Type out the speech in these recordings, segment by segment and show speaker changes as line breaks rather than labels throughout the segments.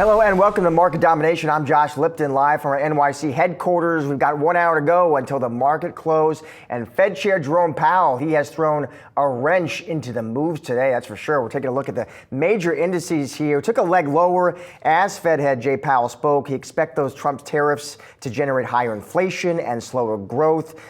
Hello and welcome to Market Domination. I'm Josh Lipton, live from our NYC headquarters. We've got 1 hour to go until the market close. And Fed Chair Jerome Powell, he has thrown a wrench into the moves today, that's for sure. We're taking a look at the major indices here. We took a leg lower as Fed head Jay Powell spoke. He expects those Trump tariffs to generate higher inflation and slower growth.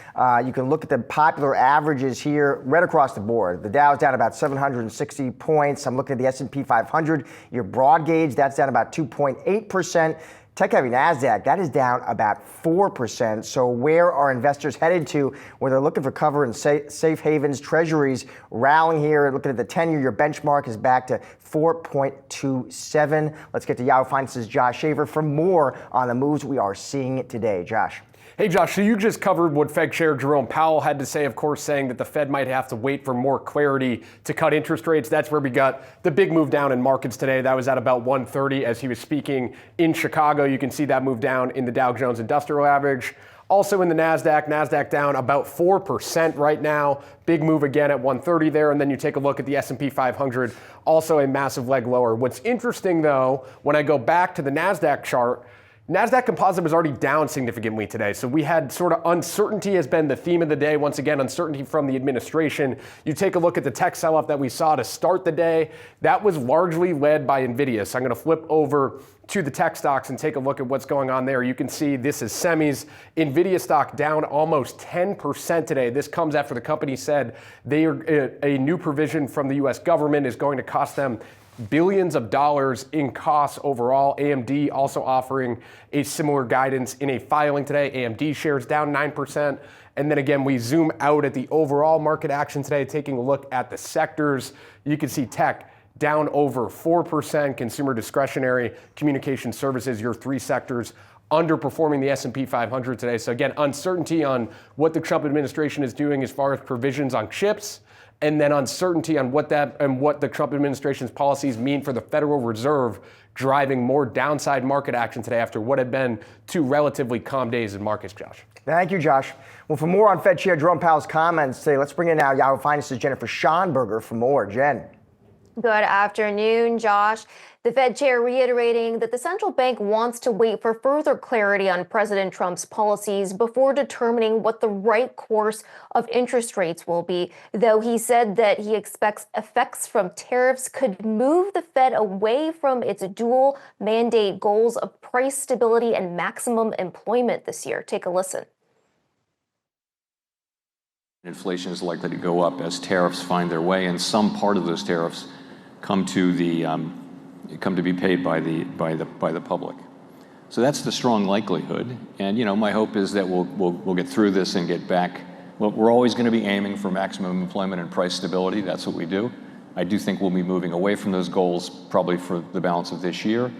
You can look at the popular averages here right across the board. The Dow's down about 760 points. I'm looking at the S&P 500. Your broad gauge, that's down about 2.8%. Tech-heavy NASDAQ, that is down about 4%. So where are investors headed to where they're looking for cover in safe havens? Treasuries rallying here. Looking at the 10-year, your benchmark is back to 4.27. Let's get to Yahoo Finance's Josh Shaver for more on the moves we are seeing today. Josh.
Hey, Josh, so you just covered what Fed Chair Jerome Powell had to say, of course, saying that the Fed might have to wait for more clarity to cut interest rates. That's where we got the big move down in markets today. That was at about 130 as he was speaking in Chicago. You can see that move down in the Dow Jones Industrial Average. Also in the NASDAQ down about 4% right now. Big move again at 130 there. And then you take a look at the S&P 500, also a massive leg lower. What's interesting, though, when I go back to the NASDAQ chart, NASDAQ composite was already down significantly today. So we had sort of uncertainty has been the theme of the day. Once again, uncertainty from the administration. You take a look at the tech sell-off that we saw to start the day. That was largely led by Nvidia. So I'm going to flip over to the tech stocks and take a look at what's going on there. You can see this is semis. Nvidia stock down almost 10% today. This comes after the company said a new provision from the U.S. government is going to cost them billions of dollars in costs overall. AMD also offering a similar guidance in a filing today. AMD shares down 9%. And then again, we zoom out at the overall market action today, taking a look at the sectors. You can see tech down over 4%, consumer discretionary, communication services, your three sectors underperforming the S&P 500 today. So again, uncertainty on what the Trump administration is doing as far as provisions on chips, and then uncertainty on what the Trump administration's policies mean for the Federal Reserve, driving more downside market action today after what had been two relatively calm days in markets, Josh.
Thank you, Josh. Well, for more on Fed Chair Jerome Powell's comments today, let's bring in now Yahoo Finance's Jennifer Schonberger for more. Jen.
Good afternoon, Josh. The Fed chair reiterating that the central bank wants to wait for further clarity on President Trump's policies before determining what the right course of interest rates will be, though he said that he expects effects from tariffs could move the Fed away from its dual mandate goals of price stability and maximum employment this year. Take a listen.
Inflation is likely to go up as tariffs find their way, and some part of those tariffs come to be paid by the public. So that's the strong likelihood. And my hope is that we'll get through this and get back. Well, we're always going to be aiming for maximum employment and price stability. That's what we do. I do think we'll be moving away from those goals probably for the balance of this year.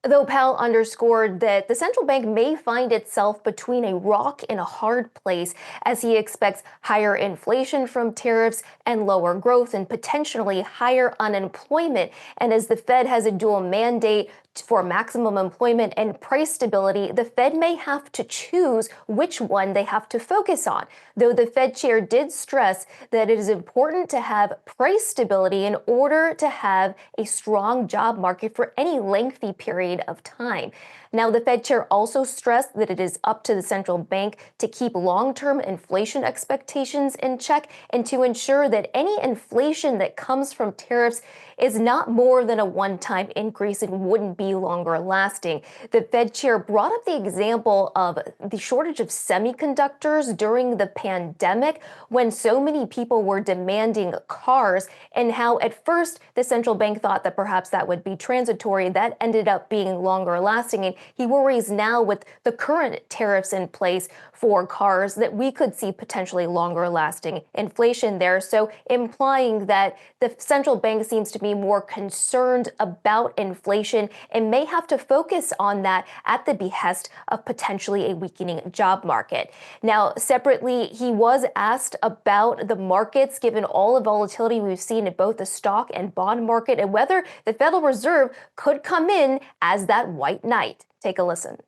Though Powell underscored that the central bank may find itself between a rock and a hard place as he expects higher inflation from tariffs and lower growth and potentially higher unemployment. And as the Fed has a dual mandate for maximum employment and price stability, the Fed may have to choose which one they have to focus on. Though the Fed chair did stress that it is important to have price stability in order to have a strong job market for any lengthy period of time. Now, the Fed chair also stressed that it is up to the central bank to keep long-term inflation expectations in check and to ensure that any inflation that comes from tariffs is not more than a one-time increase and wouldn't be longer lasting. The Fed chair brought up the example of the shortage of semiconductors during the pandemic when so many people were demanding cars, and how at first the central bank thought that perhaps that would be transitory. That ended up being longer lasting, and he worries now with the current tariffs in place for cars that we could see potentially longer lasting inflation there. So implying that the central bank seems to be more concerned about inflation and may have to focus on that at the behest of potentially a weakening job market. Now, separately, he was asked about the markets given all the volatility we've seen in both the stock and bond market and whether the Federal Reserve could come in as that white knight. Take a listen.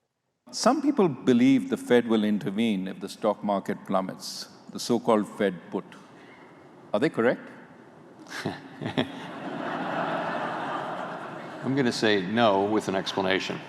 Some people believe the Fed will intervene if the stock market plummets, the so-called Fed put. Are they correct?
I'm going to say no with an explanation.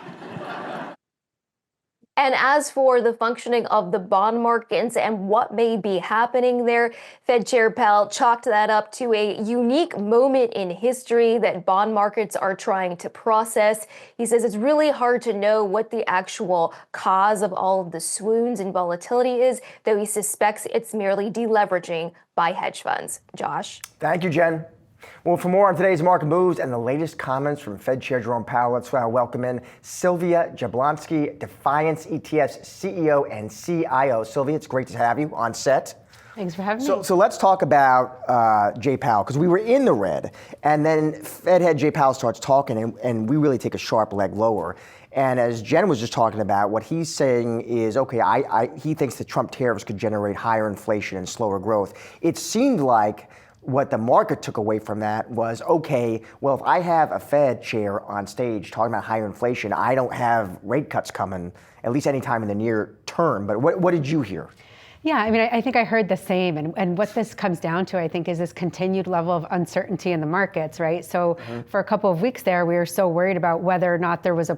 And as for the functioning of the bond markets and what may be happening there, Fed Chair Powell chalked that up to a unique moment in history that bond markets are trying to process. He says it's really hard to know what the actual cause of all of the swoons and volatility is, though he suspects it's merely deleveraging by hedge funds. Josh?
Thank you, Jen. Well, for more on today's market moves and the latest comments from Fed Chair Jerome Powell, let's welcome in Sylvia Jablonski, Defiance ETF's CEO and CIO. Sylvia, it's great to have you on set.
Thanks for having me.
So let's talk about Jay Powell, because we were in the red, and then Fed head Jay Powell starts talking, and we really take a sharp leg lower. And as Jen was just talking about, what he's saying is, okay, he thinks the Trump tariffs could generate higher inflation and slower growth. It seemed like what the market took away from that was, okay, well, if I have a Fed chair on stage talking about higher inflation, I don't have rate cuts coming, at least anytime in the near term. But what did you hear?
Yeah, I mean, I think I heard the same. And what this comes down to, I think, is this continued level of uncertainty in the markets, right? So for a couple of weeks there, we were so worried about whether or not there was a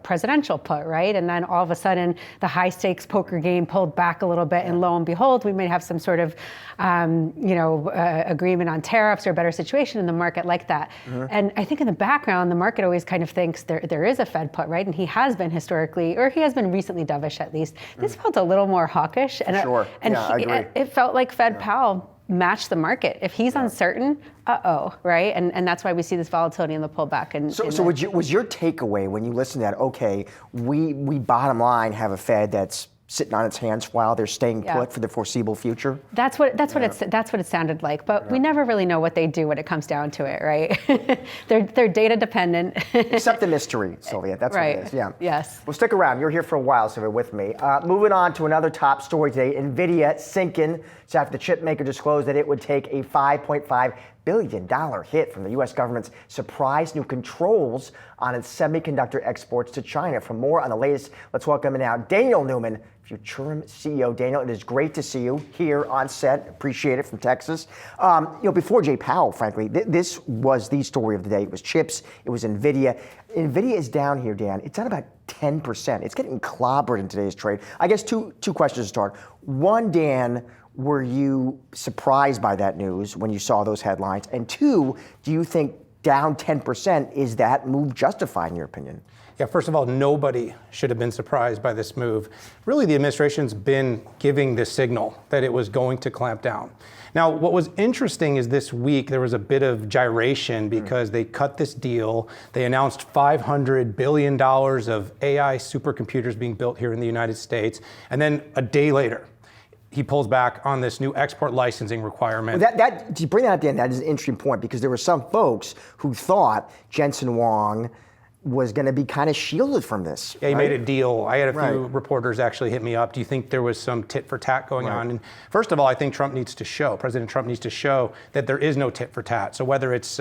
presidential put, right? And then all of a sudden, the high stakes poker game pulled back a little bit, and lo and behold, we may have some sort of, agreement on tariffs or a better situation in the market like that. And I think in the background, the market always kind of thinks there is a Fed put, right? And he has been historically, or he has been recently dovish at least. This felt a little more hawkish. And
Sure. I agree.
It felt like Fed Powell matched the market. If he's uncertain, right? And that's why we see this volatility in the pullback.
Was your takeaway when you listen to that, okay, we bottom line have a Fed that's sitting on its hands while they're staying put for the foreseeable future?
That's what it sounded like. But we never really know what they do when it comes down to it, right? they're data dependent.
Except the mystery, Sylvia. That's
right.
what it is. Yeah.
Yes.
Well, stick around. You're here for a while, Sylvia, with me. Moving on to another top story today. Nvidia sinking. So after the chipmaker disclosed that it would take a $5.5 billion hit from the U.S. government's surprise new controls on its semiconductor exports to China. For more on the latest, let's welcome in now Daniel Newman, Futurum CEO. Daniel, it is great to see you here on set. Appreciate it, from Texas. Before Jay Powell, frankly, this was the story of the day. It was chips. It was Nvidia. Nvidia is down here, Dan. It's down about 10%. It's getting clobbered in today's trade. I guess two questions to start. One, Dan, were you surprised by that news when you saw those headlines? And two, do you think down 10%, is that move justified in your opinion?
Yeah, first of all, nobody should have been surprised by this move. Really, the administration's been giving this signal that it was going to clamp down. Now, what was interesting is this week there was a bit of gyration because they cut this deal. They announced $500 billion of AI supercomputers being built here in the United States. And then a day later, he pulls back on this new export licensing requirement.
Well, to bring that up, Dan, that is an interesting point, because there were some folks who thought Jensen Huang was going to be kind of shielded from this.
Yeah, he made a deal. I had a few reporters actually hit me up. Do you think there was some tit for tat going on? And first of all, I think President Trump needs to show that there is no tit for tat. So whether it's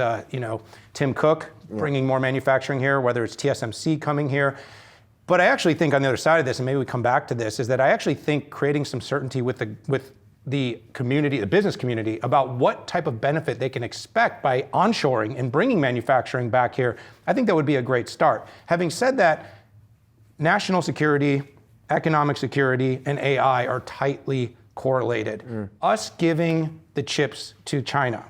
Tim Cook bringing more manufacturing here, whether it's TSMC coming here. But I actually think on the other side of this, and maybe we come back to this, is that I actually think creating some certainty with the community, the business community, about what type of benefit they can expect by onshoring and bringing manufacturing back here, I think that would be a great start. Having said that, national security, economic security, and AI are tightly correlated. Us giving the chips to China,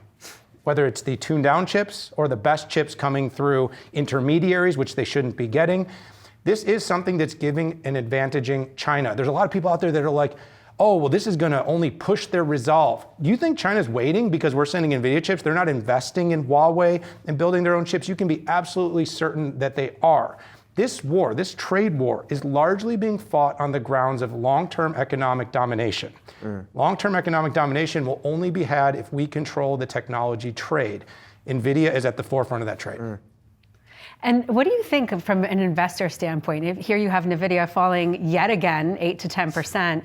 whether it's the tuned down chips or the best chips coming through intermediaries, which they shouldn't be getting, this is something that's giving and advantaging China. There's a lot of people out there that are like, oh, well, this is going to only push their resolve. Do you think China's waiting because we're sending Nvidia chips? They're not investing in Huawei and building their own chips. You can be absolutely certain that they are. This war, this trade war, is largely being fought on the grounds of long-term economic domination. Long-term economic domination will only be had if we control the technology trade. Nvidia is at the forefront of that trade.
And what do you think from an investor standpoint? Here you have Nvidia falling yet again, 8 to 10%.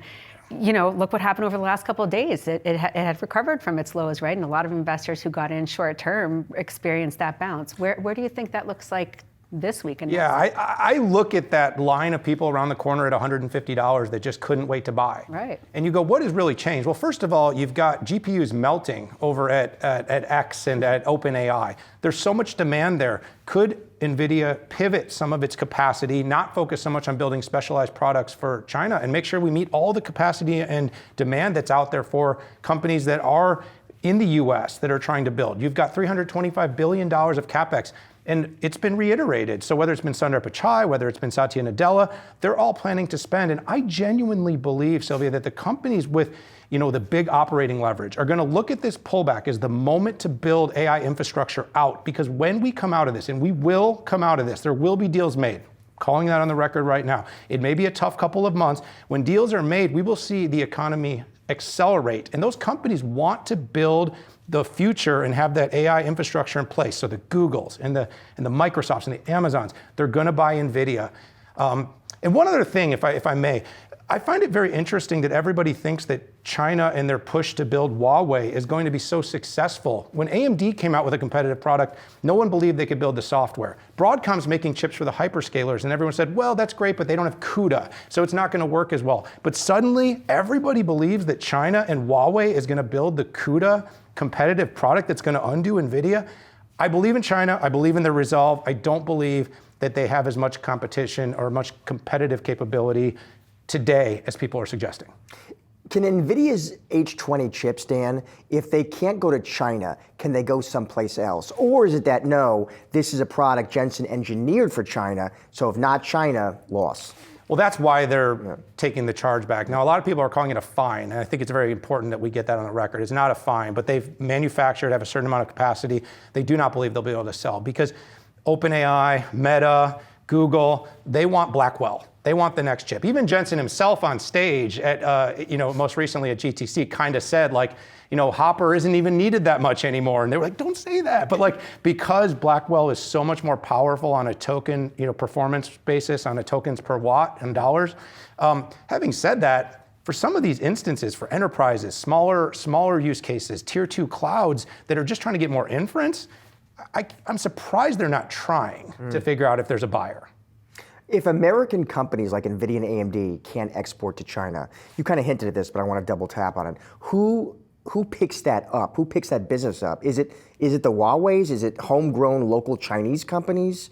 Look what happened over the last couple of days. It had recovered from its lows, right? And a lot of investors who got in short term experienced that bounce. Where do you think that looks like this week. And
Yeah, I look at that line of people around the corner at $150 that just couldn't wait to buy.
Right.
And you go, what has really changed? Well, first of all, you've got GPUs melting over at X and at OpenAI. There's so much demand there. Could Nvidia pivot some of its capacity, not focus so much on building specialized products for China, and make sure we meet all the capacity and demand that's out there for companies that are in the US that are trying to build? You've got $325 billion of CapEx. And it's been reiterated. So whether it's been Sundar Pichai, whether it's been Satya Nadella, they're all planning to spend. And I genuinely believe, Sylvia, that the companies with the big operating leverage are going to look at this pullback as the moment to build AI infrastructure out. Because when we come out of this, and we will come out of this, there will be deals made. Calling that on the record right now. It may be a tough couple of months. When deals are made, we will see the economy accelerate. And those companies want to build the future and have that AI infrastructure in place. So the Googles and the Microsofts and the Amazons, they're going to buy Nvidia. And one other thing, if I may, I find it very interesting that everybody thinks that China and their push to build Huawei is going to be so successful. When AMD came out with a competitive product, no one believed they could build the software. Broadcom's making chips for the hyperscalers, and everyone said, well, that's great, but they don't have CUDA, so it's not going to work as well. But suddenly, everybody believes that China and Huawei is going to build the CUDA competitive product that's going to undo Nvidia. I believe in China. I believe in their resolve. I don't believe that they have as much competition or much competitive capability today as people are suggesting.
Can NVIDIA's H20 chips, Dan, if they can't go to China, can they go someplace else? Or is it that, no, this is a product Jensen engineered for China, so if not China, loss?
Well, that's why they're taking the charge back. Now, a lot of people are calling it a fine, and I think it's very important that we get that on the record. It's not a fine, but they've manufactured, have a certain amount of capacity. They do not believe they'll be able to sell because OpenAI, Meta, Google, they want Blackwell. They want the next chip. Even Jensen himself on stage at, most recently at GTC kind of said Hopper isn't even needed that much anymore. And they were like, don't say that. But because Blackwell is so much more powerful on a token, performance basis, on a tokens per watt and dollars. Having said that, for some of these instances, for enterprises, smaller use cases, tier 2 clouds that are just trying to get more inference, I'm surprised they're not trying to figure out if there's a buyer.
If American companies like Nvidia and AMD can't export to China, you kind of hinted at this, but I want to double tap on it. Who picks that up? Who picks that business up? Is it the Huawei's? Is it homegrown local Chinese companies?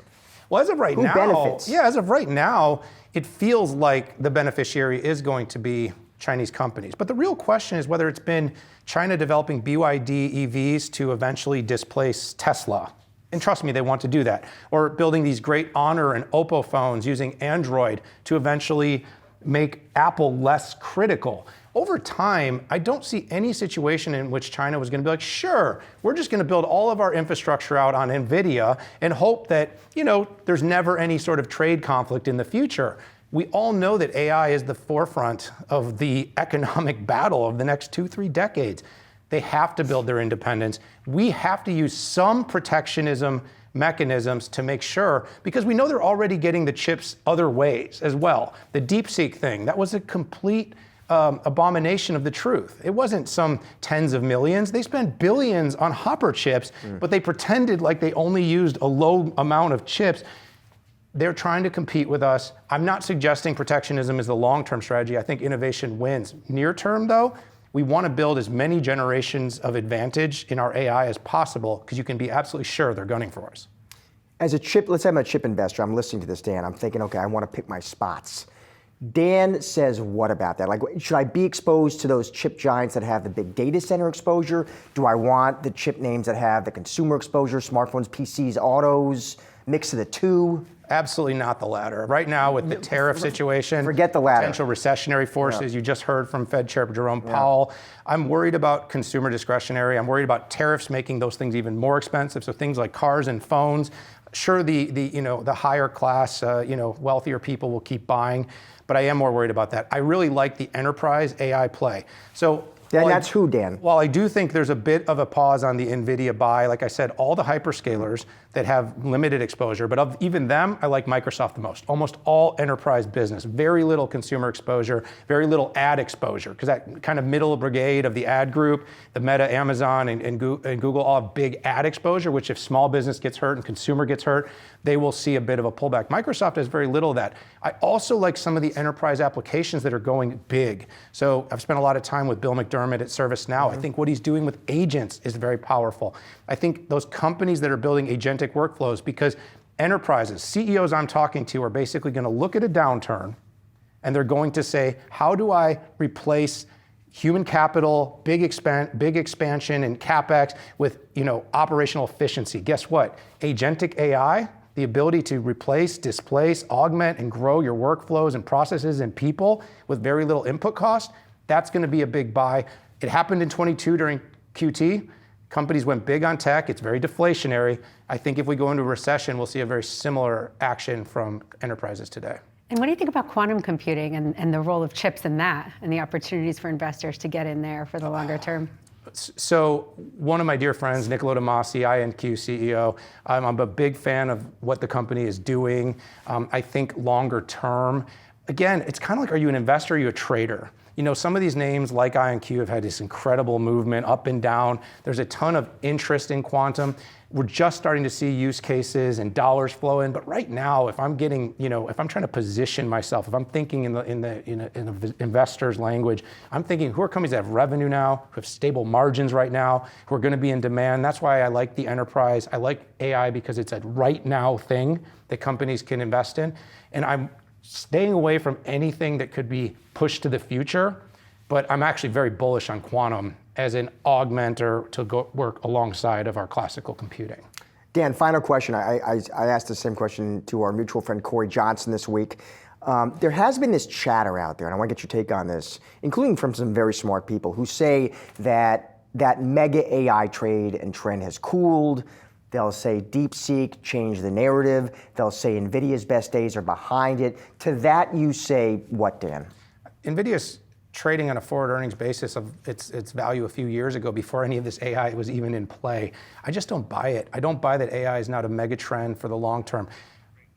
Well, as of right now,
benefits?
Yeah, as of right now, it feels like the beneficiary is going to be Chinese companies. But the real question is whether it's been China developing BYD EVs to eventually displace Tesla. And trust me, they want to do that. Or building these great Honor and Oppo phones using Android to eventually make Apple less critical. Over time, I don't see any situation in which China was going to be like, sure, we're just going to build all of our infrastructure out on Nvidia and hope that, there's never any sort of trade conflict in the future. We all know that AI is the forefront of the economic battle of the next 2-3 decades. They have to build their independence. We have to use some protectionism mechanisms to make sure, because we know they're already getting the chips other ways as well. The DeepSeek thing, that was a complete abomination of the truth. It wasn't some tens of millions. They spent billions on Hopper chips, but they pretended like they only used a low amount of chips. They're trying to compete with us. I'm not suggesting protectionism is the long-term strategy. I think innovation wins. Near term, though, we want to build as many generations of advantage in our AI as possible because you can be absolutely sure they're gunning for us.
As a chip, let's say I'm a chip investor. I'm listening to this, Dan. I'm thinking, okay, I want to pick my spots. Dan says, what about that? Should I be exposed to those chip giants that have the big data center exposure? Do I want the chip names that have the consumer exposure, smartphones, PCs, autos, mix of the two?
Absolutely not the latter. Right now, with the tariff situation,
forget the latter.
Potential recessionary forces, you just heard from Fed Chair Jerome Powell. I'm worried about consumer discretionary. I'm worried about tariffs making those things even more expensive. So things like cars and phones. Sure, the higher class, wealthier people will keep buying, but I am more worried about that. I really like the enterprise AI play. So.
Then that's who, Dan?
While I do think there's a bit of a pause on the Nvidia buy, like I said, all the hyperscalers, that have limited exposure. But of even them, I like Microsoft the most. Almost all enterprise business, very little consumer exposure, very little ad exposure, because that kind of middle brigade of the ad group, the Meta, Amazon, and Google all have big ad exposure, which if small business gets hurt and consumer gets hurt, they will see a bit of a pullback. Microsoft has very little of that. I also like some of the enterprise applications that are going big. So I've spent a lot of time with Bill McDermott at ServiceNow. I think what he's doing with agents is very powerful. I think those companies that are building agentic workflows, because enterprises, CEOs I'm talking to are basically going to look at a downturn and they're going to say, how do I replace human capital, big expansion and CapEx with operational efficiency? Guess what? Agentic AI, the ability to replace, displace, augment, and grow your workflows and processes and people with very little input cost, that's going to be a big buy. It happened in 22 during QT. Companies went big on tech. It's very deflationary. I think if we go into a recession, we'll see a very similar action from enterprises today.
And what do you think about quantum computing and the role of chips in that and the opportunities for investors to get in there for the longer term?
So one of my dear friends, Niccolo De Masi, INQ CEO, I'm a big fan of what the company is doing. I think longer term, again, it's kind of like, are you an investor or are you a trader? Some of these names like INQ have had this incredible movement up and down. There's a ton of interest in quantum. We're just starting to see use cases and dollars flow in. But right now, if I'm getting, if I'm trying to position myself, if I'm thinking in the investor's language, I'm thinking who are companies that have revenue now, who have stable margins right now, who are going to be in demand. That's why I like the enterprise. I like AI because it's a right now thing that companies can invest in. And I'm staying away from anything that could be pushed to the future, but I'm actually very bullish on quantum as an augmenter to go work alongside of our classical computing.
Dan, final question. I asked the same question to our mutual friend Corey Johnson this week. There has been this chatter out there, and I want to get your take on this, including from some very smart people who say that mega AI trade and trend has cooled. They'll say DeepSeek changed the narrative. They'll say Nvidia's best days are behind it. To that you say what, Dan? Nvidia's
trading on a forward earnings basis of its value a few years ago before any of this AI was even in play. I just don't buy it. I don't buy that AI is not a mega trend for the long term.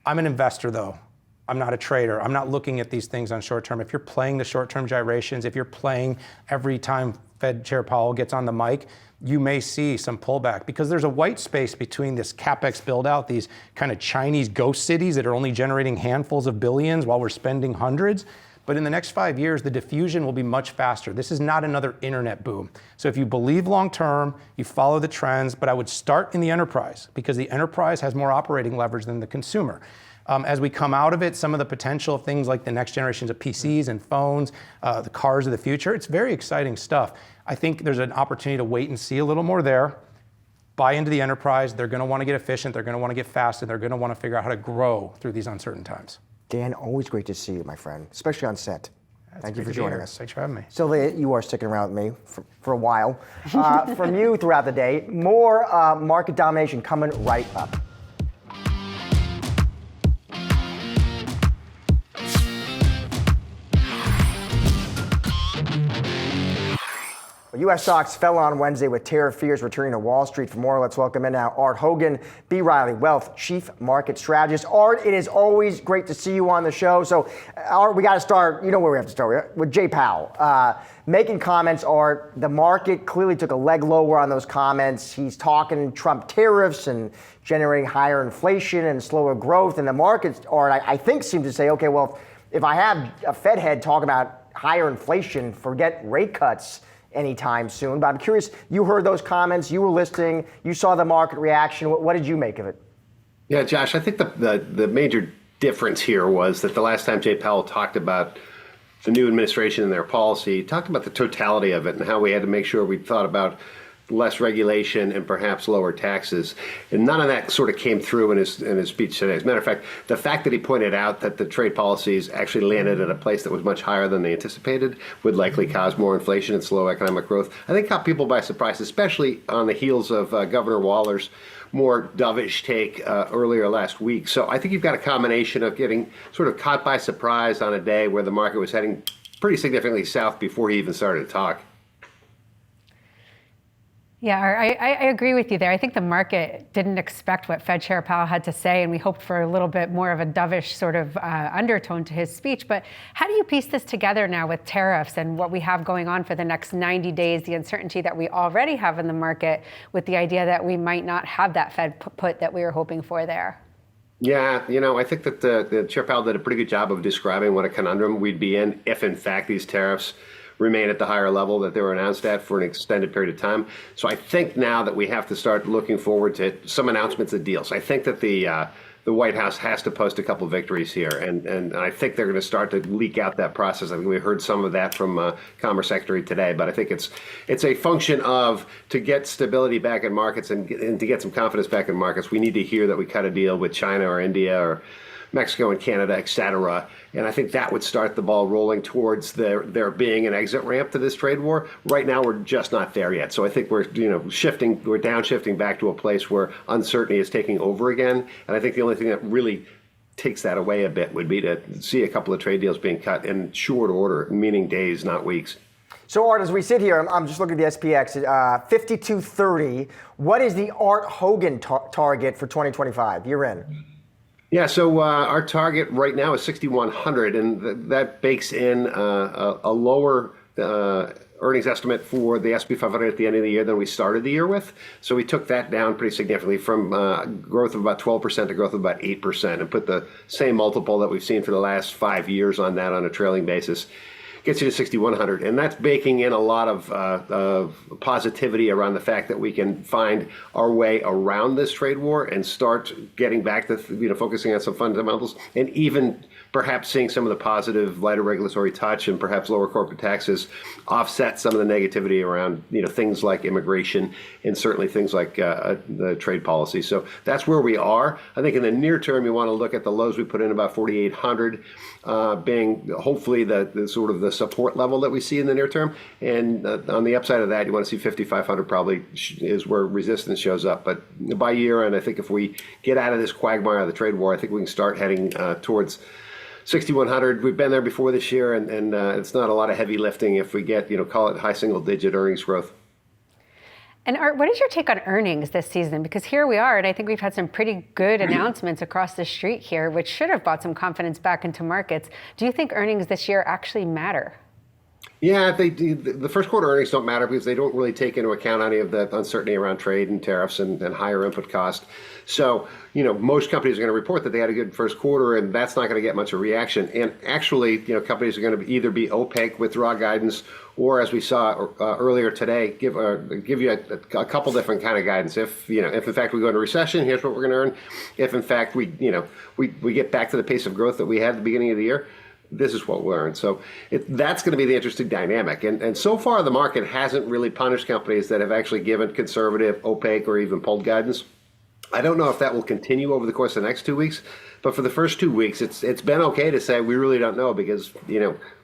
I'm an investor though. I'm not a trader. I'm not looking at these things on short term. If you're playing the short term gyrations, if you're playing every time Fed Chair Powell gets on the mic, you may see some pullback because there's a white space between this CapEx build out, these kind of Chinese ghost cities that are only generating handfuls of billions while we're spending hundreds. But in the next 5 years, the diffusion will be much faster. This is not another internet boom. So if you believe long term, you follow the trends, but I would start in the enterprise because the enterprise has more operating leverage than the consumer. As we come out of it, some of the potential of things like the next generations of PCs and phones, the cars of the future, it's very exciting stuff. I think there's an opportunity to wait and see a little more there. Buy into the enterprise. They're going to want to get efficient. They're going to want to get fast, and they're going to want to figure out how to grow through these uncertain times. Dan, always great to see you, my friend, especially on set. Thank you for joining us. Thanks for having me.
So you are sticking around with me for a while. From you throughout the day, more market domination coming right up. U.S. stocks fell on Wednesday with tariff fears returning to Wall Street. For more, let's welcome in now Art Hogan, B. Riley Wealth Chief Market Strategist. Art, it is always great to see you on the show. So, Art, we got to start, you know where we have to start, with Jay Powell. Making comments, Art, the market clearly took a leg lower on those comments. He's talking Trump tariffs and generating higher inflation and slower growth. And the markets, Art, I think seem to say, okay, well, if I have a Fed head talking about higher inflation, forget rate cuts anytime soon. But I'm curious, you heard those comments, you were listening, you saw the market reaction. What did you make of it?
Yeah, Josh, I think the major difference here was that the last time Jay Powell talked about the new administration and their policy, he talked about the totality of it and how we had to make sure we thought about less regulation and perhaps lower taxes. And none of that sort of came through in his speech today. As a matter of fact, the fact that he pointed out that the trade policies actually landed at a place that was much higher than they anticipated would likely cause more inflation and slow economic growth, I think caught people by surprise, especially on the heels of Governor Waller's more dovish take earlier last week. So I think you've got a combination of getting sort of caught by surprise on a day where the market was heading pretty significantly south before he even started to talk.
Yeah, I agree with you there. I think the market didn't expect what Fed Chair Powell had to say, and we hoped for a little bit more of a dovish sort of undertone to his speech. But how do you piece this together now with tariffs and what we have going on for the next 90 days, the uncertainty that we already have in the market with the idea that we might not have that Fed put that we were hoping for there?
Yeah, I think that the Chair Powell did a pretty good job of describing what a conundrum we'd be in if, in fact, these tariffs remain at the higher level that they were announced at for an extended period of time. So I think now that we have to start looking forward to some announcements of deals. I think that the White House has to post a couple victories here, and I think they're going to start to leak out that process. I think we heard some of that from Commerce Secretary today, but I think it's a function of, to get stability back in markets and to get some confidence back in markets, we need to hear that we cut a deal with China or India or Mexico and Canada, et cetera. And I think that would start the ball rolling towards there being an exit ramp to this trade war. Right now, we're just not there yet. So I think we're downshifting back to a place where uncertainty is taking over again. And I think the only thing that really takes that away a bit would be to see a couple of trade deals being cut in short order, meaning days, not weeks.
So, Art, as we sit here, I'm just looking at the SPX, 5230. What is the Art Hogan target for 2025? You're in.
Yeah, so our target right now is 6,100, and that bakes in a lower earnings estimate for the S&P 500 at the end of the year than we started the year with. So we took that down pretty significantly from growth of about 12% to growth of about 8%, and put the same multiple that we've seen for the last 5 years on that on a trailing basis. Gets you to 6,100, and that's baking in a lot of positivity around the fact that we can find our way around this trade war and start getting back to focusing on some fundamentals, and even perhaps seeing some of the positive lighter regulatory touch and perhaps lower corporate taxes offset some of the negativity around things like immigration and certainly things like the trade policy. So that's where we are. I think in the near term, you want to look at the lows we put in, about 4,800 being hopefully the sort of the support level that we see in the near term. And on the upside of that, you want to see 5,500 probably is where resistance shows up. But by year end, I think if we get out of this quagmire of the trade war, I think we can start heading towards 6,100. We've been there before this year, and it's not a lot of heavy lifting if we get, call it high single-digit earnings growth.
And Art, what is your take on earnings this season? Because here we are, and I think we've had some pretty good announcements across the street here, which should have brought some confidence back into markets. Do you think earnings this year actually matter?
Yeah, the first quarter earnings don't matter because they don't really take into account any of the uncertainty around trade and tariffs and higher input cost. So, most companies are going to report that they had a good first quarter, and that's not going to get much of a reaction. And actually, companies are going to either be opaque, withdraw guidance, or as we saw earlier today, give you a couple different kind of guidance. If in fact we go into recession, here's what we're going to earn. If in fact we get back to the pace of growth that we had at the beginning of the year, this is what we'll earn. So that's going to be the interesting dynamic. And so far, the market hasn't really punished companies that have actually given conservative, opaque, or even pulled guidance. I don't know if that will continue over the course of the next 2 weeks, but for the first 2 weeks, it's been okay to say we really don't know because,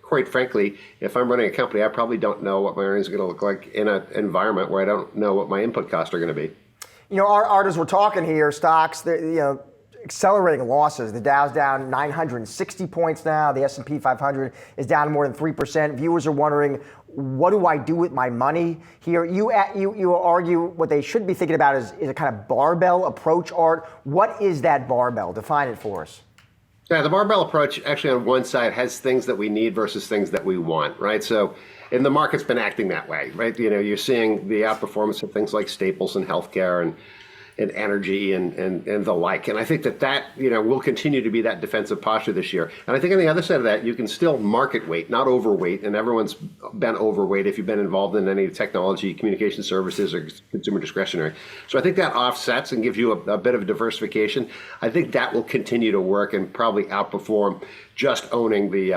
quite frankly, if I'm running a company, I probably don't know what my earnings are going to look like in an environment where I don't know what my input costs are going to be.
Art, as we're talking here, stocks, accelerating losses. The Dow's down 960 points now. The S&P 500 is down more than 3%. Viewers are wondering, what do I do with my money here? You argue what they should be thinking about is a kind of barbell approach, Art. What is that barbell? Define it for us.
Yeah, the barbell approach actually on one side has things that we need versus things that we want, right? So, and the market's been acting that way, right? You're seeing the outperformance of things like staples and healthcare and energy and the like. And I think that will continue to be that defensive posture this year. And I think on the other side of that, you can still market weight, not overweight. And everyone's been overweight if you've been involved in any technology, communication services, or consumer discretionary. So I think that offsets and gives you a bit of diversification. I think that will continue to work and probably outperform just owning the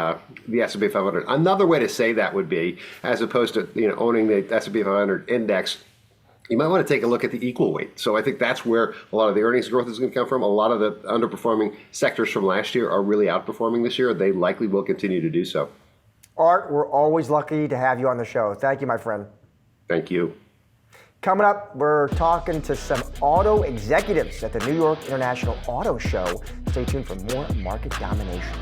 S&P 500. Another way to say that would be, as opposed to owning the S&P 500 index, you might want to take a look at the equal weight. So I think that's where a lot of the earnings growth is going to come from. A lot of the underperforming sectors from last year are really outperforming this year. They likely will continue to do so.
Art, we're always lucky to have you on the show. Thank you, my friend.
Thank you.
Coming up, we're talking to some auto executives at the New York International Auto Show. Stay tuned for more Market Domination.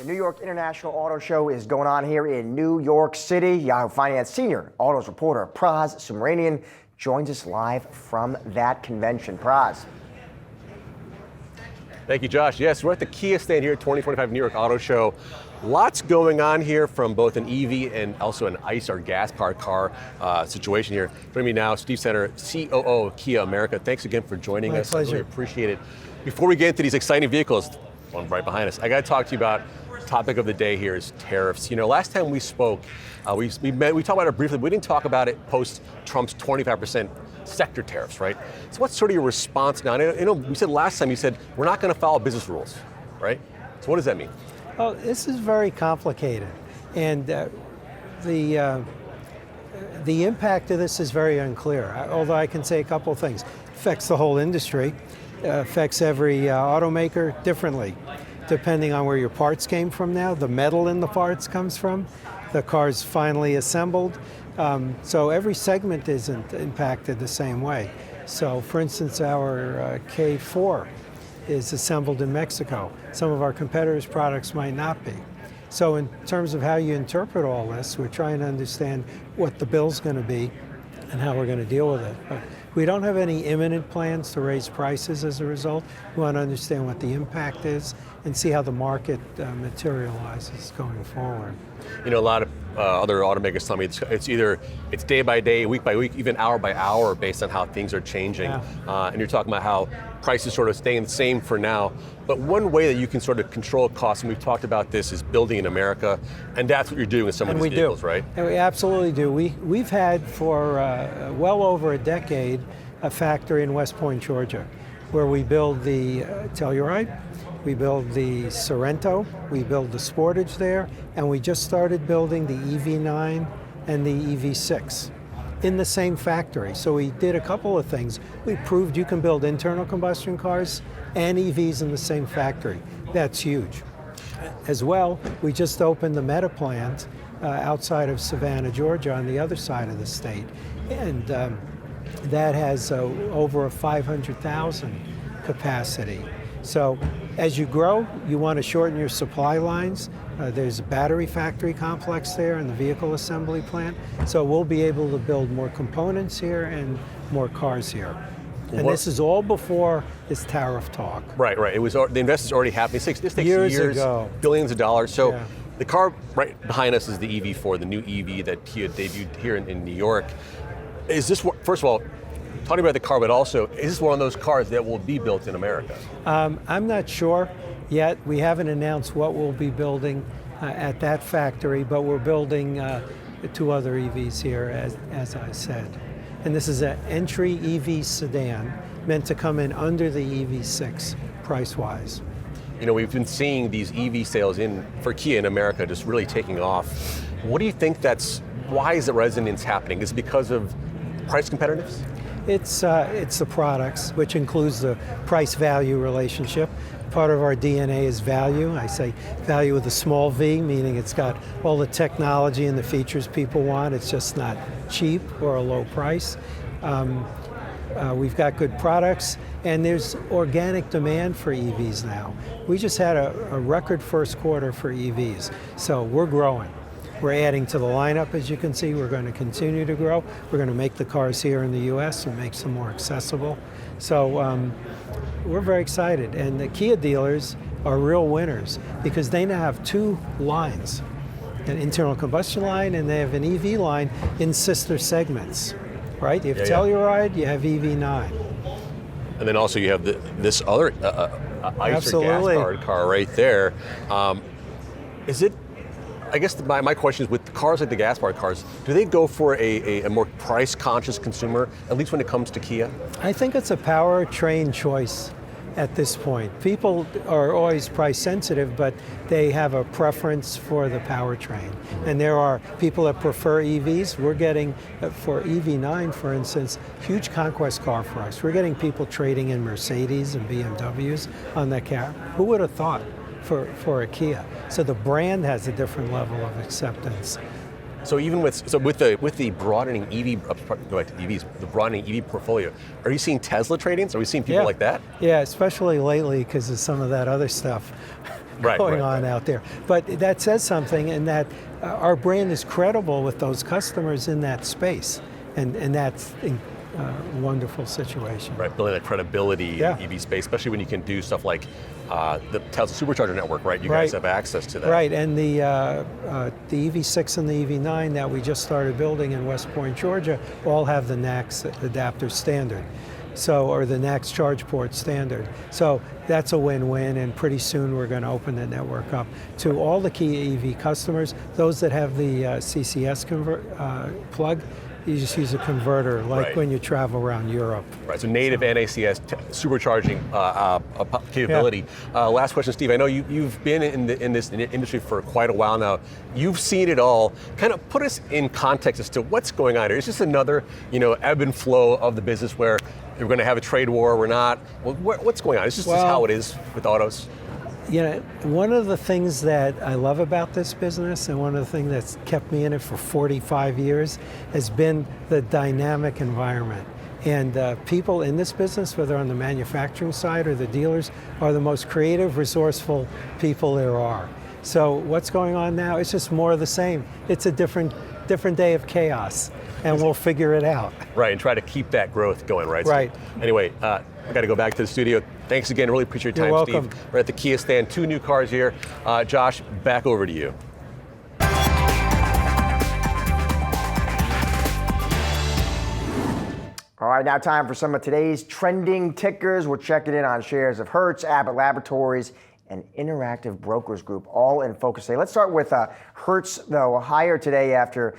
The New York International Auto Show is going on here in New York City. Yahoo Finance senior autos reporter Praz Sumranian joins us live from that convention. Praz.
Thank you, Josh. Yes, we're at the Kia stand here at 2025 New York Auto Show. Lots going on here from both an EV and also an ICE or gas-powered car situation here. Joining me now, Steve Center, COO of Kia America. Thanks again for joining us.
Pleasure.
I really appreciate it. Before we get into these exciting vehicles, one right behind us, I got to talk to you about topic of the day here is tariffs. You know, last time we spoke, we talked about it briefly. We didn't talk about it post Trump's 25% sector tariffs, right? So what's sort of your response now? And we said last time, you said, we're not going to follow business rules, right? So what does that mean?
Well, this is very complicated. And the impact of this is very unclear, although I can say a couple of things. It affects the whole industry, affects every automaker differently, depending on where your parts came from now, the metal in the parts comes from, the car's finally assembled. So every segment isn't impacted the same way. So for instance, our K4 is assembled in Mexico. Some of our competitors' products might not be. So in terms of how you interpret all this, we're trying to understand what the bill's going to be and how we're going to deal with it. But we don't have any imminent plans to raise prices as a result. We want to understand what the impact is and see how the market materializes going forward.
You know, a lot of other automakers tell me it's day by day, week by week, even hour by hour based on how things are changing. Yeah. And you're talking about how prices sort of staying the same for now. But one way that you can sort of control costs, and we've talked about this, is building in America. And that's what you're doing with some of these vehicles, right? And
we absolutely do. We've had for well over a decade a factory in West Point, Georgia, where we build the Telluride, we build the Sorento, we build the Sportage there, and we just started building the EV9 and the EV6 in the same factory. So we did a couple of things. We proved you can build internal combustion cars and EVs in the same factory. That's huge. As well, we just opened the Meta plant outside of Savannah, Georgia, on the other side of the state. And that has over a 500,000 capacity. So as you grow, you want to shorten your supply lines. There's a battery factory complex there and the vehicle assembly plant. So we'll be able to build more components here and more cars here. And this is all before this tariff talk.
Right. It was the investment's already happening. This takes years
ago.
Billions of dollars. So
yeah.
The car right behind us is the EV4, the new EV that Kia debuted here in New York. Is this, first of all, talking about the car, but also, is this one of those cars that will be built in America?
I'm not sure yet. We haven't announced what we'll be building at that factory, but we're building 2 other EVs here, as I said. And this is an entry EV sedan meant to come in under the EV6 price-wise.
You know, we've been seeing these EV sales for Kia in America just really taking off. What do you think why is the resonance happening? Is it because of price competitiveness?
It's the products, which includes the price-value relationship. Part of our DNA is value. I say value with a small v, meaning it's got all the technology and the features people want. It's just not cheap or a low price. We've got good products, and there's organic demand for EVs now. We just had a record first quarter for EVs, so we're growing. We're adding to the lineup, as you can see. We're going to continue to grow. We're going to make the cars here in the U.S. and make them more accessible. So we're very excited. And the Kia dealers are real winners because they now have 2 lines, an internal combustion line and they have an EV line in sister segments, right? You have Telluride, you have EV9.
And then also you have this other ICE or gas-powered car right there. Is it? I guess my question is, with cars like the gas-powered cars, do they go for a more price-conscious consumer, at least when it comes to Kia? I
think it's a powertrain choice at this point. People are always price sensitive, but they have a preference for the powertrain. And there are people that prefer EVs. We're getting, for EV9, for instance, huge conquest car for us. We're getting people trading in Mercedes and BMWs on that car. Who would have thought? For a Kia. So the brand has a different level of acceptance.
So even with the broadening go back to EVs, the broadening EV portfolio, are you seeing Tesla trade-ins? Are we seeing people like that?
Yeah, especially lately because of some of that other stuff. going on out there. But that says something in that our brand is credible with those customers in that space. And that's a wonderful situation.
Right, building that credibility in EV space, especially when you can do stuff like the Tesla supercharger network, right? You guys have access to that.
Right, and the EV6 and the EV9 that we just started building in West Point, Georgia, all have the NACS adapter standard. So, or the NACS charge port standard. So that's a win-win, and pretty soon we're going to open the network up to all the key EV customers. Those that have the CCS plug, you just use a converter, like when you travel around Europe.
Right, so native NACS supercharging capability. Last question, Steve. I know you've been in this industry for quite a while now. You've seen it all. Kind of put us in context as to what's going on here. Is this another, ebb and flow of the business where we're going to have a trade war, we're not? Well, what's going on? Is this just how it is with autos?
One of the things that I love about this business, and one of the things that's kept me in it for 45 years, has been the dynamic environment. And people in this business, whether on the manufacturing side or the dealers, are the most creative, resourceful people there are. So what's going on now? It's just more of the same. It's a different day of chaos, and we'll figure it out.
Right, and try to keep that growth going, right?
Right.
Steve? Anyway, I got to go back to the studio. Thanks again. Really appreciate your time,
You're welcome.
Steve. We're at the Kia stand. 2 new cars here. Josh, back over to you.
All right, now time for some of today's trending tickers. We're checking in on shares of Hertz, Abbott Laboratories, and Interactive Brokers Group, all in focus today. Let's start with Hertz, though, higher today after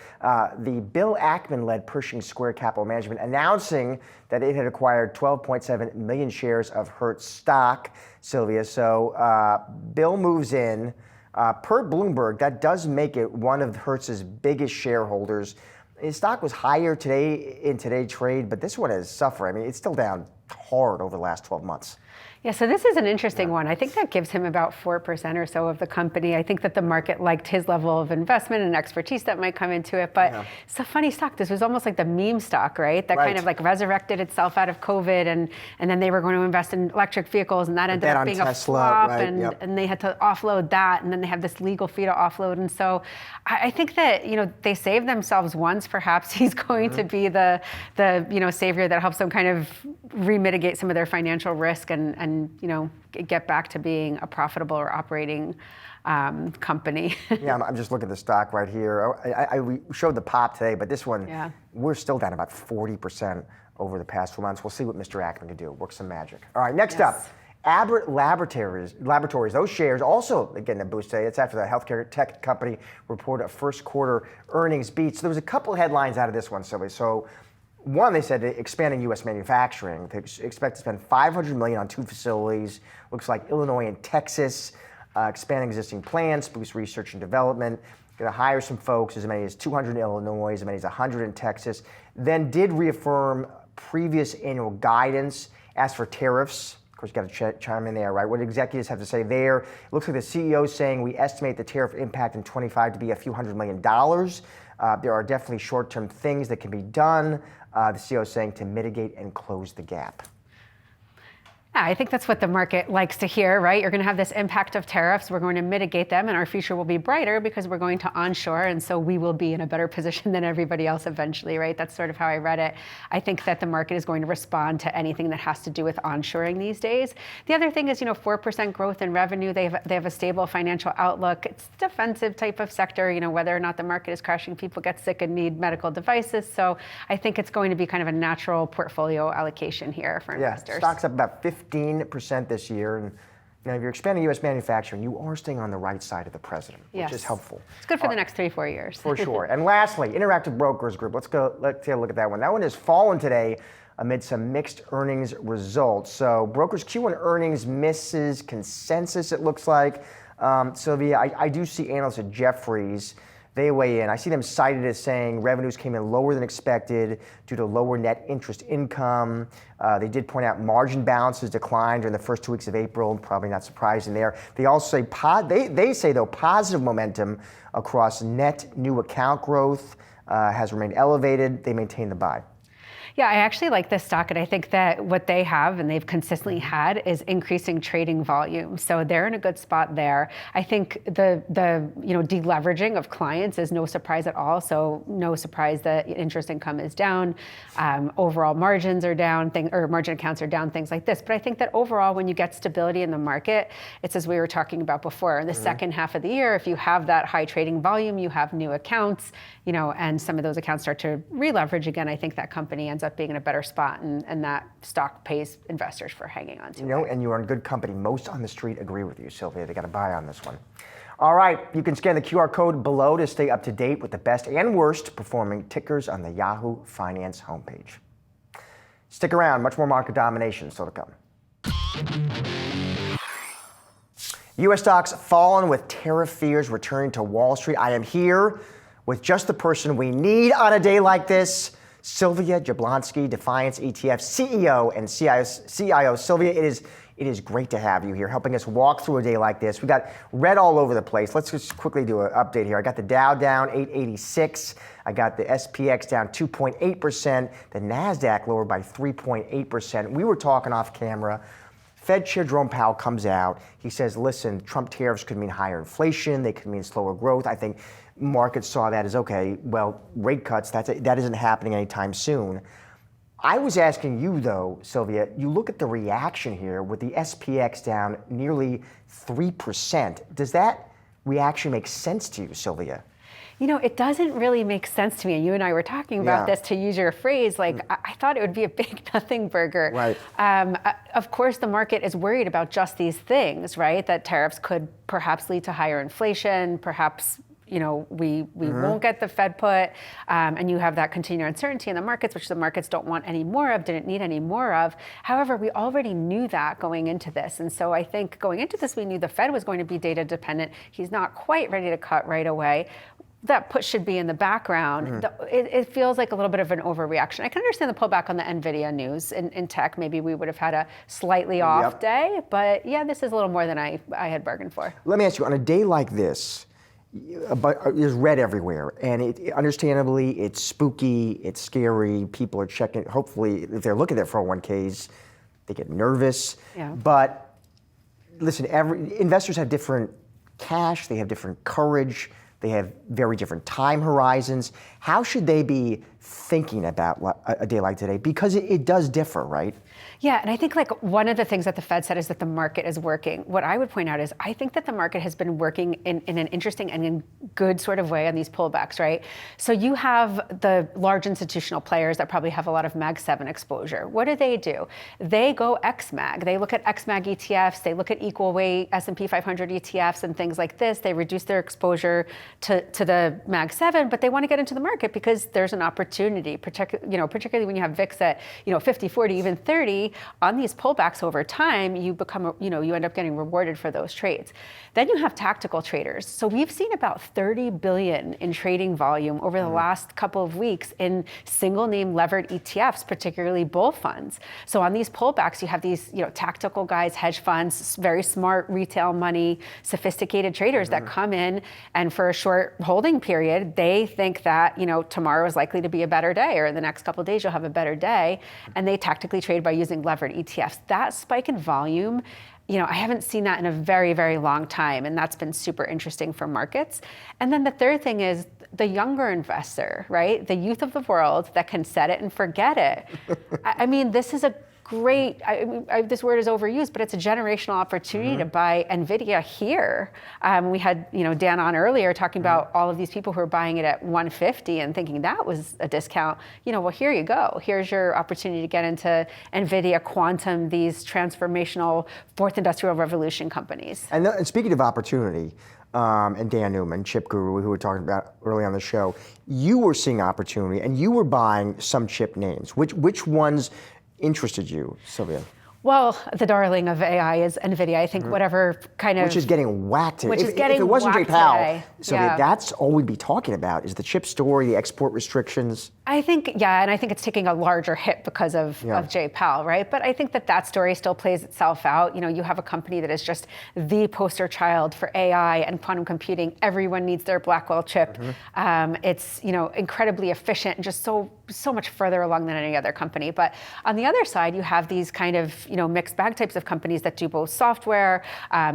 the Bill Ackman-led Pershing Square Capital Management announcing that it had acquired 12.7 million shares of Hertz stock, Sylvia. So Bill moves in. Per Bloomberg, that does make it one of Hertz's biggest shareholders. His stock was higher today in today's trade, but this one is suffering. I mean, it's still down hard over the last 12 months.
Yeah, so this is an interesting one. I think that gives him about 4% or so of the company. I think that the market liked his level of investment and expertise that might come into it, but it's a funny stock. This was almost like the meme stock, right? That kind of like resurrected itself out of COVID, and then they were going to invest in electric vehicles, and that ended up being Tesla, a flop, and they had to offload that, and then they have this legal fee to offload. And so I think that, they saved themselves once. Perhaps he's going to be the savior that helps them kind of remitigate some of their financial risk and get back to being a profitable or operating company.
Yeah, I'm just looking at the stock right here. We showed the pop today, but this one, we're still down about 40% over the past 2 months. We'll see what Mr. Ackman can do. Work some magic. All right, next up, Abbott Laboratories, those shares also getting a boost today. It's after the healthcare tech company reported a first quarter earnings beat. So there was a couple headlines out of this one, Sylvia. So one, they said expanding U.S. manufacturing. They expect to spend $500 million on 2 facilities. Looks like Illinois and Texas, expanding existing plants, boost research and development. Going to hire some folks, as many as 200 in Illinois, as many as 100 in Texas. Then did reaffirm previous annual guidance. As for tariffs, of course, you got to chime in there, right? What executives have to say there? It looks like the CEO is saying we estimate the tariff impact in 25 to be a few $100 million. There are definitely short-term things that can be done. The CEO is saying to mitigate and close the gap.
Yeah, I think that's what the market likes to hear, right? You're going to have this impact of tariffs. We're going to mitigate them, and our future will be brighter because we're going to onshore, and so we will be in a better position than everybody else eventually, right? That's sort of how I read it. I think that the market is going to respond to anything that has to do with onshoring these days. The other thing is, 4% growth in revenue. They have a stable financial outlook. It's a defensive type of sector. Whether or not the market is crashing, people get sick and need medical devices. So I think it's going to be kind of a natural portfolio allocation here for investors.
Yeah, stock's up about 15% this year, and if you're expanding U.S. manufacturing, you are staying on the right side of the president, which is helpful.
It's good for the next 3-4 years.
For sure. And lastly, Interactive Brokers Group. Let's take a look at that one. That one has fallen today amid some mixed earnings results. So brokers Q1 earnings misses consensus, it looks like. Sylvia, I do see analysts at Jefferies. They weigh in. I see them cited as saying revenues came in lower than expected due to lower net interest income. They did point out margin balances declined during the first 2 weeks of April. Probably not surprising there. They also say they say though positive momentum across net new account growth has remained elevated. They maintain the buy.
Yeah, I actually like this stock, and I think that what they have and they've consistently had is increasing trading volume. So they're in a good spot there. I think the deleveraging of clients is no surprise at all. So no surprise that interest income is down, overall margins are down, or margin accounts are down, things like this. But I think that overall, when you get stability in the market, it's as we were talking about before. In the second half of the year, if you have that high trading volume, you have new accounts, and some of those accounts start to re-leverage again, I think that company ends up being in a better spot, and that stock pays investors for hanging on to it.
And you are in good company. Most on the street agree with you, Sylvia. They got to buy on this one. All right, you can scan the QR code below to stay up to date with the best and worst performing tickers on the Yahoo Finance homepage. Stick around, much more market domination still to come. U.S. stocks fallen with tariff fears returning to Wall Street. I am here with just the person we need on a day like this, Sylvia Jablonski, Defiance ETF CEO and CIO. Sylvia, it is great to have you here, helping us walk through a day like this. We got red all over the place. Let's just quickly do an update here. I got the Dow down 886. I got the SPX down 2.8%. The NASDAQ lower by 3.8%. We were talking off camera. Fed Chair Jerome Powell comes out. He says, listen, Trump tariffs could mean higher inflation. They could mean slower growth. I think markets saw that as, okay, well, rate cuts, that isn't happening anytime soon. I was asking you, though, Sylvia, you look at the reaction here with the SPX down nearly 3%. Does that reaction make sense to you, Sylvia?
It doesn't really make sense to me. And you and I were talking about this, to use your phrase, like I thought it would be a big nothing burger.
Right.
Of course, the market is worried about just these things, right? That tariffs could perhaps lead to higher inflation, perhaps we won't get the Fed put, and you have that continued uncertainty in the markets, which the markets don't want any more of, didn't need any more of. However, we already knew that going into this. And so I think going into this, we knew the Fed was going to be data dependent. He's not quite ready to cut right away. That push should be in the background. It feels like a little bit of an overreaction. I can understand the pullback on the Nvidia news in tech. Maybe we would have had a slightly off day, but yeah, this is a little more than I had bargained for.
Let me ask you, on a day like this, but there's red everywhere, and understandably, it's spooky, it's scary. People are checking. Hopefully, if they're looking at their 401ks, they get nervous.
Yeah.
But listen, investors have different cash. They have different courage. They have very different time horizons. How should they be thinking about a day like today? Because it does differ, right?
Yeah, and I think one of the things that the Fed said is that the market is working. What I would point out is I think that the market has been working in an interesting and in good sort of way on these pullbacks, right? So you have the large institutional players that probably have a lot of Mag 7 exposure. What do? They go XMAG. They look at XMAG ETFs. They look at equal weight S&P 500 ETFs and things like this. They reduce their exposure to the Mag 7, but they want to get into the market because there's an opportunity, particularly when you have VIX at 50, 40, even 30. On these pullbacks over time, you become, you end up getting rewarded for those trades. Then you have tactical traders. So we've seen about 30 billion in trading volume over the last couple of weeks in single name levered ETFs, particularly bull funds. So on these pullbacks, you have these, tactical guys, hedge funds, very smart retail money, sophisticated traders that come in, and for a short holding period, they think that, tomorrow is likely to be a better day, or in the next couple of days you'll have a better day, and they tactically trade by using levered ETFs. That spike in volume, I haven't seen that in a very, very long time, and that's been super interesting for markets. And then the third thing is the younger investor, right? The youth of the world that can set it and forget it. I mean, this is a great, this word is overused, but it's a generational opportunity to buy Nvidia here. We had Dan on earlier talking about all of these people who are buying it at 150 and thinking that was a discount. Well, here you go. Here's your opportunity to get into Nvidia, Quantum, these transformational fourth industrial revolution companies.
And speaking of opportunity, and Dan Newman, chip guru, who we were talking about early on the show, you were seeing opportunity and you were buying some chip names. Which ones interested you, Sylvia?
Well, the darling of AI is Nvidia. I think whatever kind of...
Which is getting whacked.
Which is getting
If it wasn't Chair
whacked
Powell,
today.
Sylvia, that's all we'd be talking about is the chip story, the export restrictions.
I think, and I think it's taking a larger hit because of Jay Powell, right? But I think that story still plays itself out. You have a company that is just the poster child for AI and quantum computing. Everyone needs their Blackwell chip. It's, incredibly efficient and just so so much further along than any other company. But on the other side, you have these kind of mixed bag types of companies that do both software,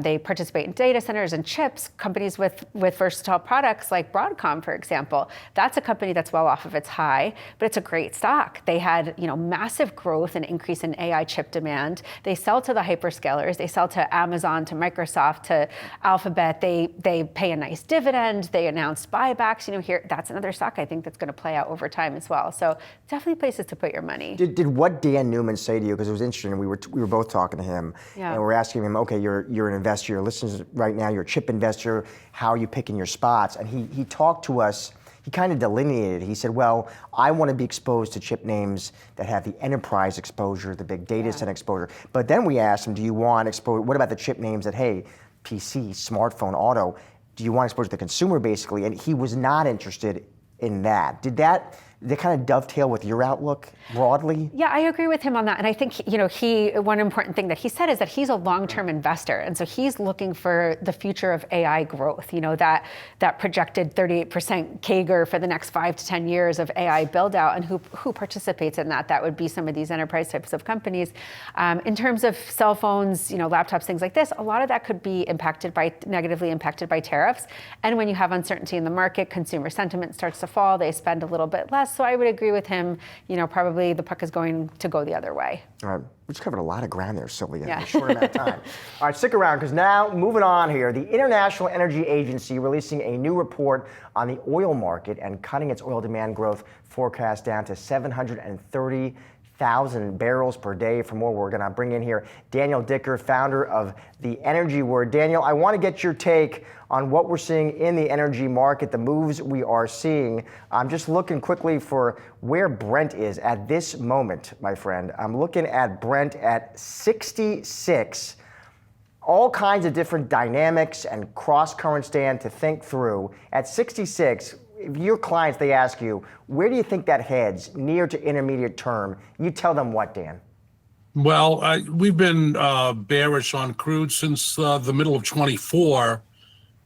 they participate in data centers and chips, companies with versatile products like Broadcom, for example. That's a company that's well off of its high, but it's a great stock. They had massive growth and increase in AI chip demand. They sell to the hyperscalers, they sell to Amazon, to Microsoft, to Alphabet. They pay a nice dividend. They announced buybacks. Here, that's another stock I think that's going to play out over time as well. So definitely places to put your money.
Did what Dan Newman say to you? Because it was interesting. We were both talking to him, and we're asking him, okay, you're an investor. You're listening right now. You're a chip investor. How are you picking your spots? And he talked to us. He kind of delineated. He said, well, I want to be exposed to chip names that have the enterprise exposure, the big data center exposure. But then we asked him, do you want exposure? What about the chip names that, hey, PC, smartphone, auto? Do you want exposure to the consumer, basically? And he was not interested in that. Did that kind of dovetail with your outlook broadly?
Yeah, I agree with him on that. And I think, one important thing that he said is that he's a long-term investor. And so he's looking for the future of AI growth, that projected 38% CAGR for the next 5 to 10 years of AI build out, and who participates in that. That would be some of these enterprise types of companies. In terms of cell phones, laptops, things like this, a lot of that could be negatively impacted by tariffs. And when you have uncertainty in the market, consumer sentiment starts to fall, they spend a little bit less. So I would agree with him, probably the puck is going to go the other way.
All right, we just covered a lot of ground there, Sylvia, in a short amount of time. All right, stick around, because now, moving on here, the International Energy Agency releasing a new report on the oil market and cutting its oil demand growth forecast down to 730,000 barrels per day. For more, we're going to bring in here Daniel Dicker, founder of the Energy Word. Daniel, I want to get your take on what we're seeing in the energy market, the moves we are seeing. I'm just looking quickly for where Brent is at this moment, my friend. I'm looking at Brent at 66. All kinds of different dynamics and cross currents, Dan, to think through. At 66, if your clients, they ask you, where do you think that heads near to intermediate term? You tell them what, Dan?
Well, we've been bearish on crude since the middle of 24.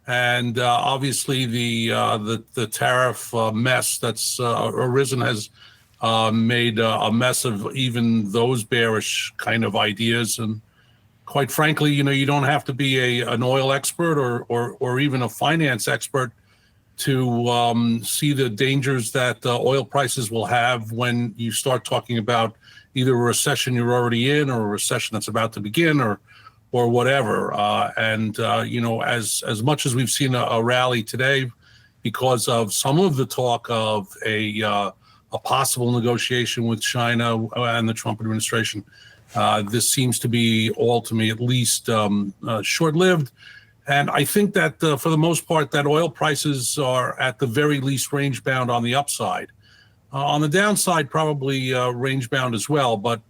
And obviously the tariff mess that's arisen has made a mess of even those bearish kind of ideas. And quite frankly, you don't have to be an oil expert or even a finance expert to see the dangers that oil prices will have when you start talking about either a recession you're already in or a recession that's about to begin or whatever. As much as we've seen a rally today because of some of the talk of a possible negotiation with China and the Trump administration, this seems to be, all to me at least, short-lived. And I think that for the most part, that oil prices are at the very least range-bound on the upside. On the downside, probably range-bound as well, but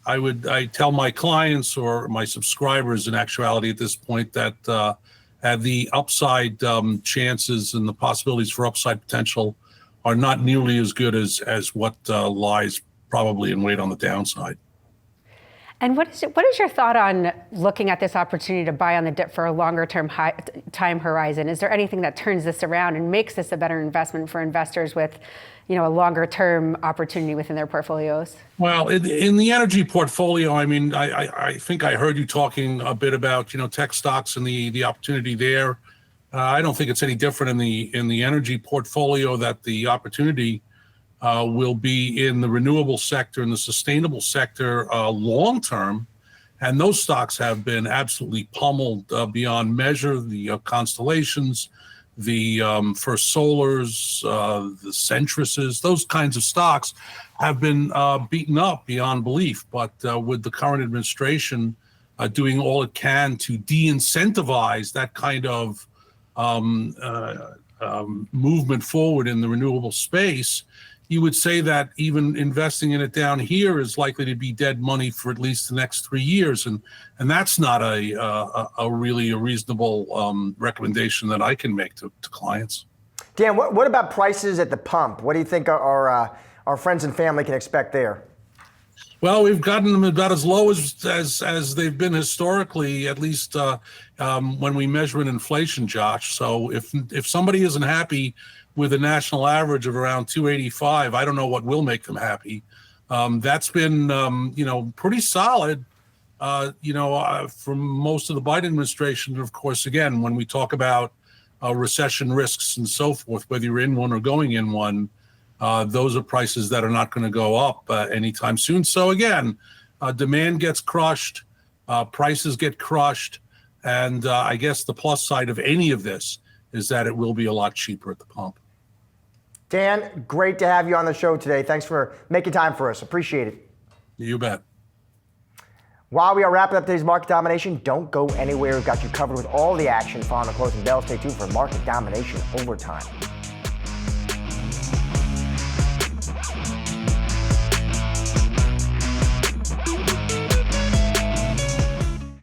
I tell my clients or my subscribers in actuality at this point that the upside chances and the possibilities for upside potential are not nearly as good as what lies probably in wait on the downside.
And what is your thought on looking at this opportunity to buy on the dip for a longer term time horizon? Is there anything that turns this around and makes this a better investment for investors with, a longer term opportunity within their portfolios?
Well, in the energy portfolio, I think I heard you talking a bit about, tech stocks and the opportunity there. I don't think it's any different in the energy portfolio, that the opportunity will be in the renewable sector and the sustainable sector long term. And those stocks have been absolutely pummeled beyond measure. The Constellations, the First Solars, the Centrises, those kinds of stocks have been beaten up beyond belief. But with the current administration doing all it can to de-incentivize that kind of movement forward in the renewable space, you would say that even investing in it down here is likely to be dead money for at least the next 3 years, and that's not a really reasonable recommendation that I can make to clients.
Dan, what about prices at the pump? What do you think our friends and family can expect there?
Well, we've gotten them about as low as they've been historically, at least when we measure in inflation, Josh. So if somebody isn't happy with a national average of around 285, I don't know what will make them happy. That's been pretty solid, from most of the Biden administration. Of course, again, when we talk about recession risks and so forth, whether you're in one or going in one, those are prices that are not going to go up anytime soon. So again, demand gets crushed, prices get crushed, and I guess the plus side of any of this is that it will be a lot cheaper at the pump.
Dan, great to have you on the show today. Thanks for making time for us. Appreciate it.
You bet.
While we are wrapping up today's Market Domination, don't go anywhere. We've got you covered with all the action following the closing bell. Stay tuned for Market Domination Overtime.